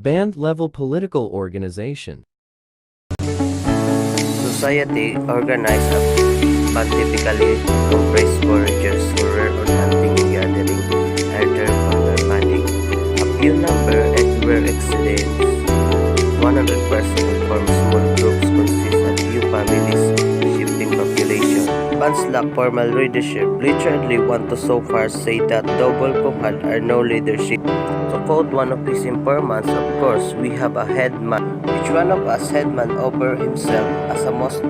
Band-level political organization. Society organized a band typically comprised foragers who were on hunting and gathering either for their banding. A few number and rare accidents. 100% form small groups consist of few families, shifting population. Bands lack formal leadership. Literally want to so far say that double had are no leadership. To quote one of his informants, of course, we have a headman. Each one of us headman over himself as a most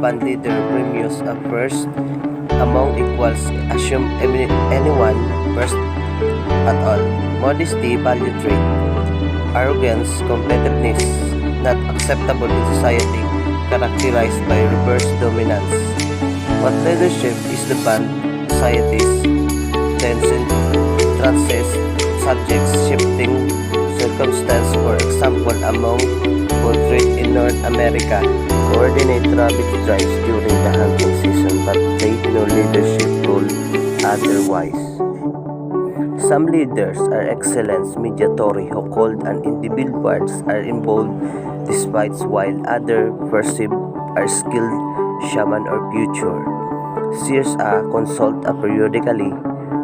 band leader premius a first among equals, assume anyone first at all. Modesty, value trait, arrogance, competitiveness, not acceptable in society, characterized by reverse dominance. What leadership is the band societies, trances, subjects, shifting circumstance, for example, among portrait in North America, coordinate rabbit drives during the hunting season but take no leadership role otherwise. Some leaders are excellent mediatori who called on individuals are involved despite while others perceived are skilled shaman or future. Sears consult periodically.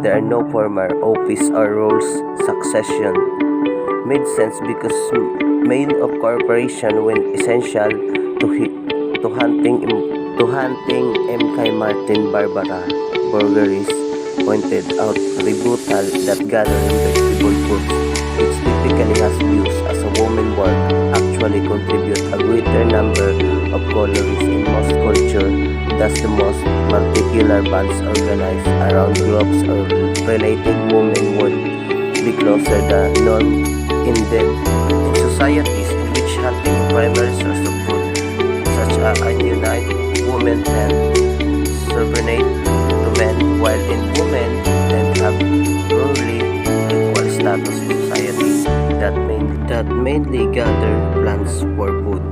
There are no formal office or roles succession. Made sense because male of corporation when essential to hunting M.K. Martin Barbara Burgeris pointed out rebuttal that gathering vegetable foods, which typically has views as a woman work, actually contribute a greater number of calories in most culture. Thus the most particular bands organized around groups or related women would be closer the norm. Indeed, in societies in which hunting is primary source of food, such as unite, women tend subordinate to men, while in women tend have rarely equal status in society that mainly gather plants for food.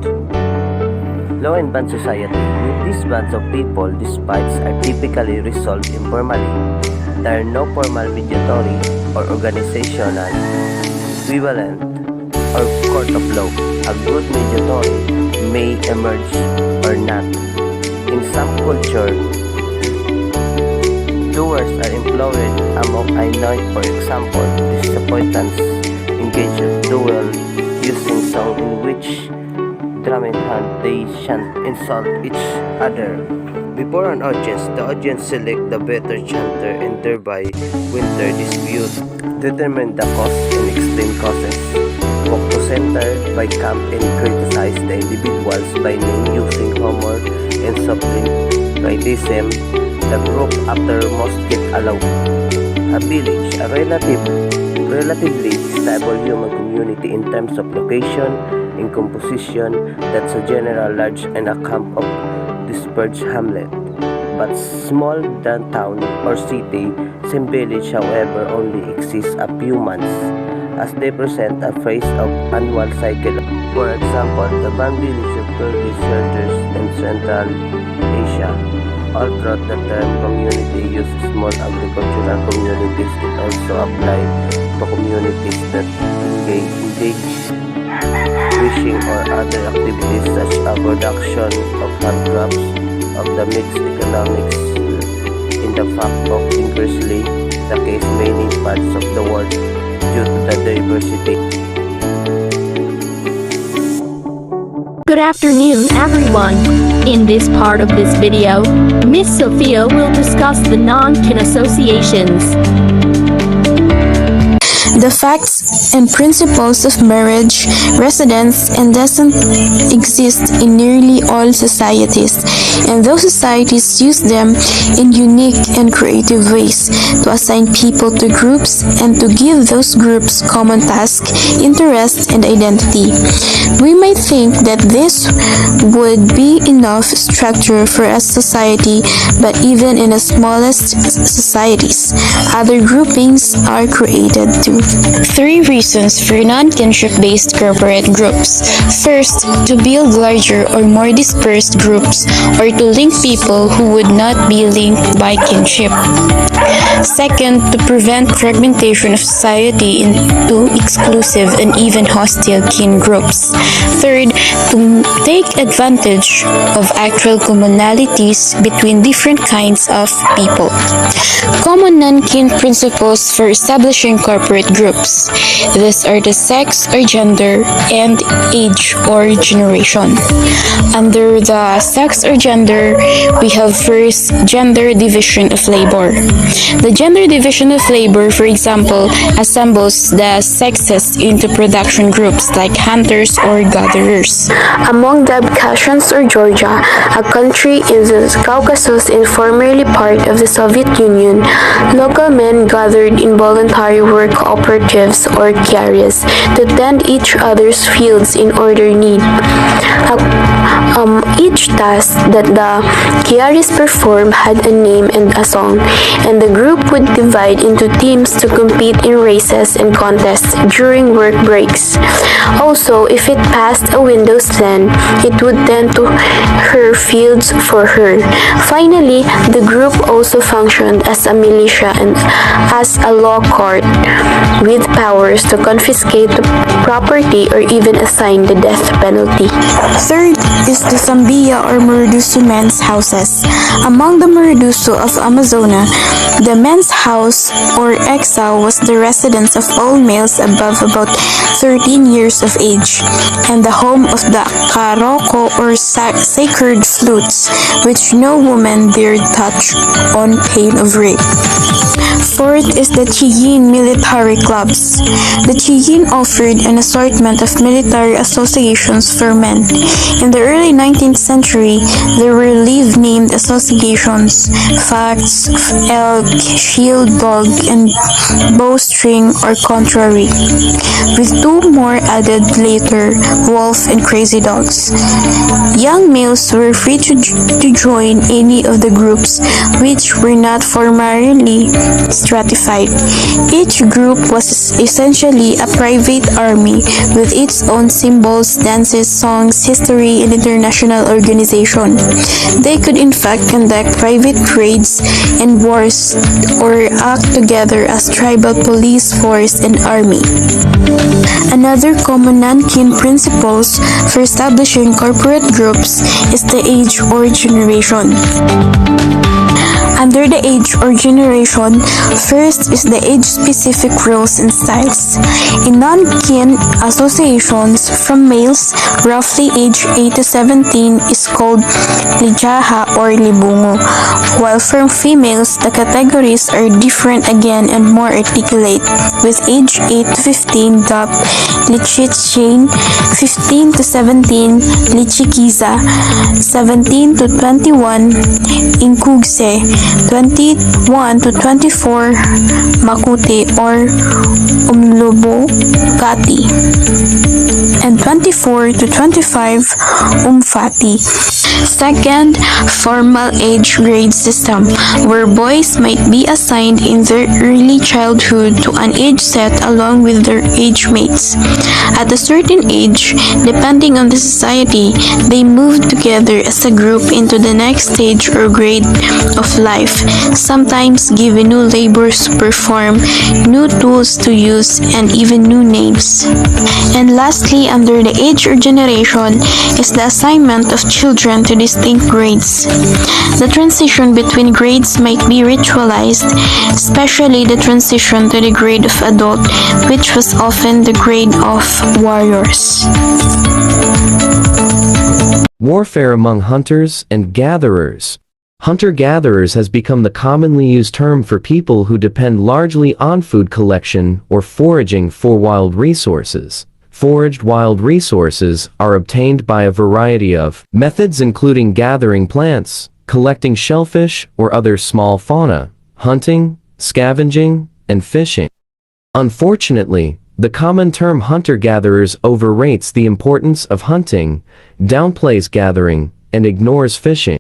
Law and band society. With these bands of people, disputes are typically resolved informally. There are no formal mediatory or organizational equivalent or court of law. A good mediatory may emerge or not. In some culture, doers are employed among anoint, for example, disappointments engage in duel using song in which drum in hand they chant insult each other. Before an audience, the audience select the better chanter and thereby win their dispute. Determine the cause and explain causes. Walk to center by camp and criticize the individuals by name using humor and subtle criticism. The group after most get allowed. A village, a relatively stable human community in terms of location and composition, that's a general large and a camp of dispersed hamlet. But small downtown or city, same village however only exists a few months, as they present a phase of annual cycle. For example, the band village of Kurdish herders in Central Asia. All throughout the term community uses small agricultural communities. It also applies to communities that engage fishing or other activities such as production of handcrafts of the mixed economics. In the fact of increasingly the case many parts of the world due to the diversity. Good afternoon, everyone. In this part of this video, Miss Sophia will discuss the non-kin associations. The facts and principles of marriage, residence, and descent exist in nearly all societies, and those societies use them in unique and creative ways to assign people to groups and to give those groups common tasks, interests, and identity. We might think that this would be enough structure for a society, but even in the smallest societies, other groupings are created too. 3 reasons reasons for non-kinship-based corporate groups. First, to build larger or more dispersed groups, or to link people who would not be linked by kinship. Second, to prevent fragmentation of society into exclusive and even hostile kin groups. Third, to take advantage of actual commonalities between different kinds of people. Common non-kin principles for establishing corporate groups. These are the sex or gender and age or generation. Under the sex or gender, we have first gender division of labor. The gender division of labor, for example, assembles the sexes into production groups like hunters or gatherers. Among the Abkhazians or Georgia, a country in the Caucasus and formerly part of the Soviet Union, local men gathered in voluntary work cooperatives or kiaris to tend each other's fields in order need. Each task that the kiaris performed had a name and a song, and the group would divide into teams to compete in races and contests during work breaks. Also, if it passed a window's then, it would tend to her fields for her. Finally, the group also functioned as a militia and as a law court with powers to confiscate the property or even assign the death penalty. Third is the Sambia or Marudusu men's houses. Among the Marudusu of Amazona, the men's house or exile was the residence of all males above about 13 years of age, and the home of the karoko or sacred flutes, which no woman dared touch on pain of rape. Fourth is the Chiyin military clubs. The Chiyin offered an assortment of military associations for men. In the early 19th century, there were leave-named associations, facts, elk, shield dog, and bowstring or contrary, with two more added later, wolf and crazy dogs. Young males were free to join any of the groups which were not formally stratified. Each group was essentially a private army with its own symbols, dances, songs, history, and international organization. They could in fact conduct private raids and wars or act together as tribal police force and army. Another common non-kin principles for establishing corporate groups is the age or generation. Under the age or generation, first is the age-specific rules and styles. In non-kin associations from males, roughly age 8 to 17 is called lijaha or libungo, while from females, the categories are different again and more articulate, with age 8 to 15 dubbed lichichin, 15 to 17 lichikiza, 17 to 21 inkugse, 21 to 24 makuti or umlubo kati, and 24 to 25 umfati. Second, formal age grade system, where boys might be assigned in their early childhood to an age set along with their age mates. At a certain age, depending on the society, they move together as a group into the next stage or grade of life, sometimes given new labors to perform, new tools to use, and even new names. And lastly, under the age or generation is the assignment of children to distinct grades. The transition between grades might be ritualized, especially the transition to the grade of adult, which was often the grade of warriors. Warfare among hunters and gatherers. Hunter-gatherers has become the commonly used term for people who depend largely on food collection or foraging for wild resources. Foraged wild resources are obtained by a variety of methods, including gathering plants, collecting shellfish or other small fauna, hunting, scavenging, and fishing. Unfortunately, the common term hunter-gatherers overrates the importance of hunting, downplays gathering, and ignores fishing.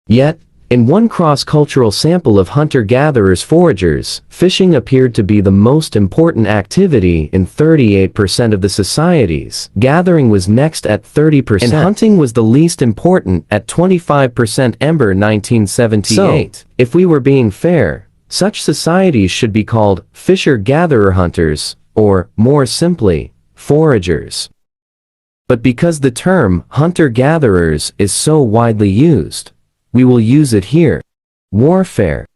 Yet, In one cross-cultural sample of hunter-gatherers-foragers, fishing appeared to be the most important activity in 38% of the societies. Gathering was next at 30%. And hunting was the least important at 25%. Ember 1978. So, if we were being fair, such societies should be called fisher-gatherer-hunters, or, more simply, foragers. But because the term hunter-gatherers is so widely used, we will use it here. Warfare.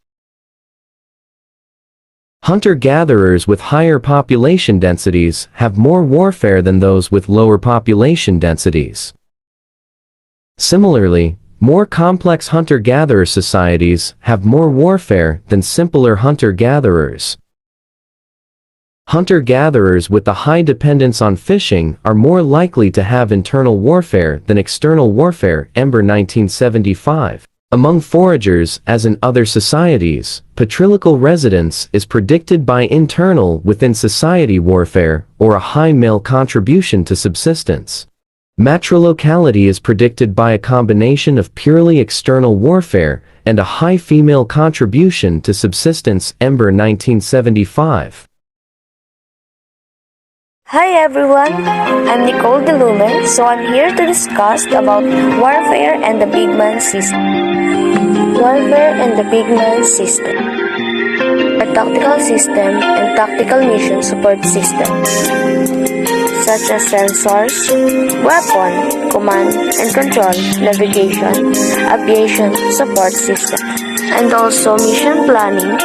Hunter-gatherers with higher population densities have more warfare than those with lower population densities. Similarly, more complex hunter-gatherer societies have more warfare than simpler hunter-gatherers. Hunter-gatherers with a high dependence on fishing are more likely to have internal warfare than external warfare. Ember 1975. Among foragers, as in other societies, patrilical residence is predicted by internal within-society warfare or a high male contribution to subsistence. Matrilocality is predicted by a combination of purely external warfare and a high female contribution to subsistence. Ember 1975. Hi everyone, I'm Nicole Delume, so I'm here to discuss about warfare and the big man system. Warfare and the big man system are tactical system and tactical mission support systems, such as sensors, weapon, command and control, navigation, aviation support system, and also mission planning,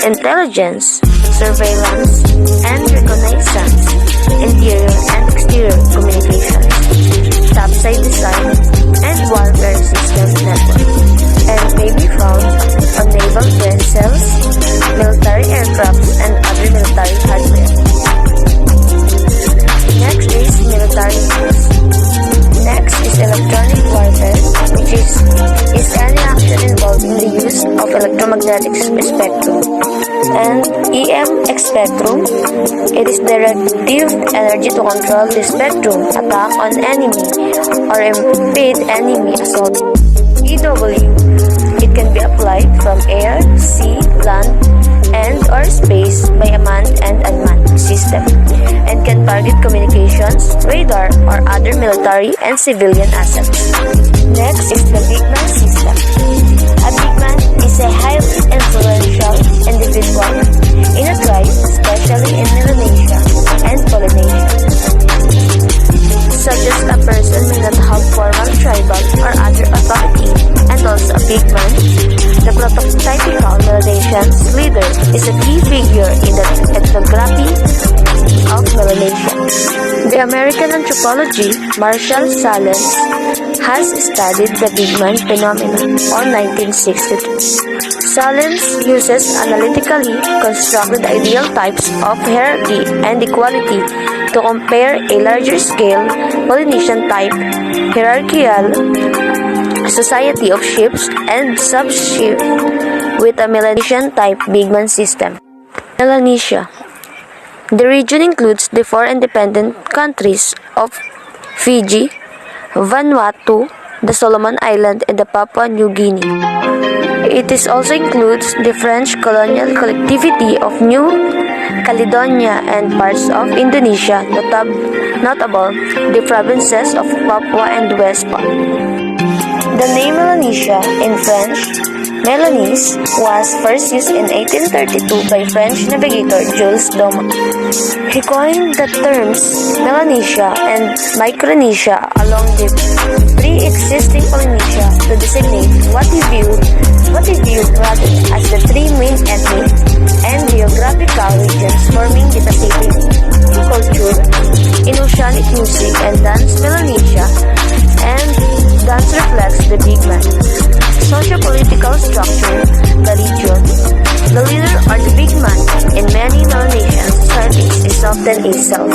intelligence, surveillance, and reconnaissance, interior and exterior communications, topside design, and warfare system network, and may be found on naval vessels, military aircraft, and other military hardware. Next is military use. Next is electronic warfare, which is any action involving the use of electromagnetic spectrum and EM spectrum. It is directive energy to control the spectrum, attack on enemy, or impede enemy assault. EW. It can be applied from air, sea, land, and or space by a manned and unmanned system, and can target communications, radar, or other military and civilian assets. Next is the big man system. A big man is a highly influential individual in a tribe, especially in Melanesia and Polynesia. Such as a person may not have formal tribal or other authority, and also a big man. The prototypical Melanesian's leader is a key figure in the ethnography of Melanesia. The American anthropology Marshall Salins has studied the big man phenomenon on 1962. Salins uses analytically constructed ideal types of hierarchy and equality to compare a larger scale Polynesian type hierarchical society of chiefs and sub-chiefs with a Melanesian type big man system. Melanesia. The region includes the four independent countries of Fiji, Vanuatu, the Solomon Islands, and the Papua New Guinea. It also includes the French colonial collectivity of New Caledonia and parts of Indonesia, notable the provinces of Papua and West Papua. The name Melanesia in French, Mélanèse, was first used in 1832 by French navigator Jules Domon. He coined the terms Melanesia and Micronesia along with pre-existing Polynesia to designate what he viewed rather as the three main ethnic and geographical regions forming the Pacific. Culture, in oceanic music and dance Melanesia, and dance reflects the big man. Socio-political structure, the region. The leader or the big man in many Melanesian societies is often a self.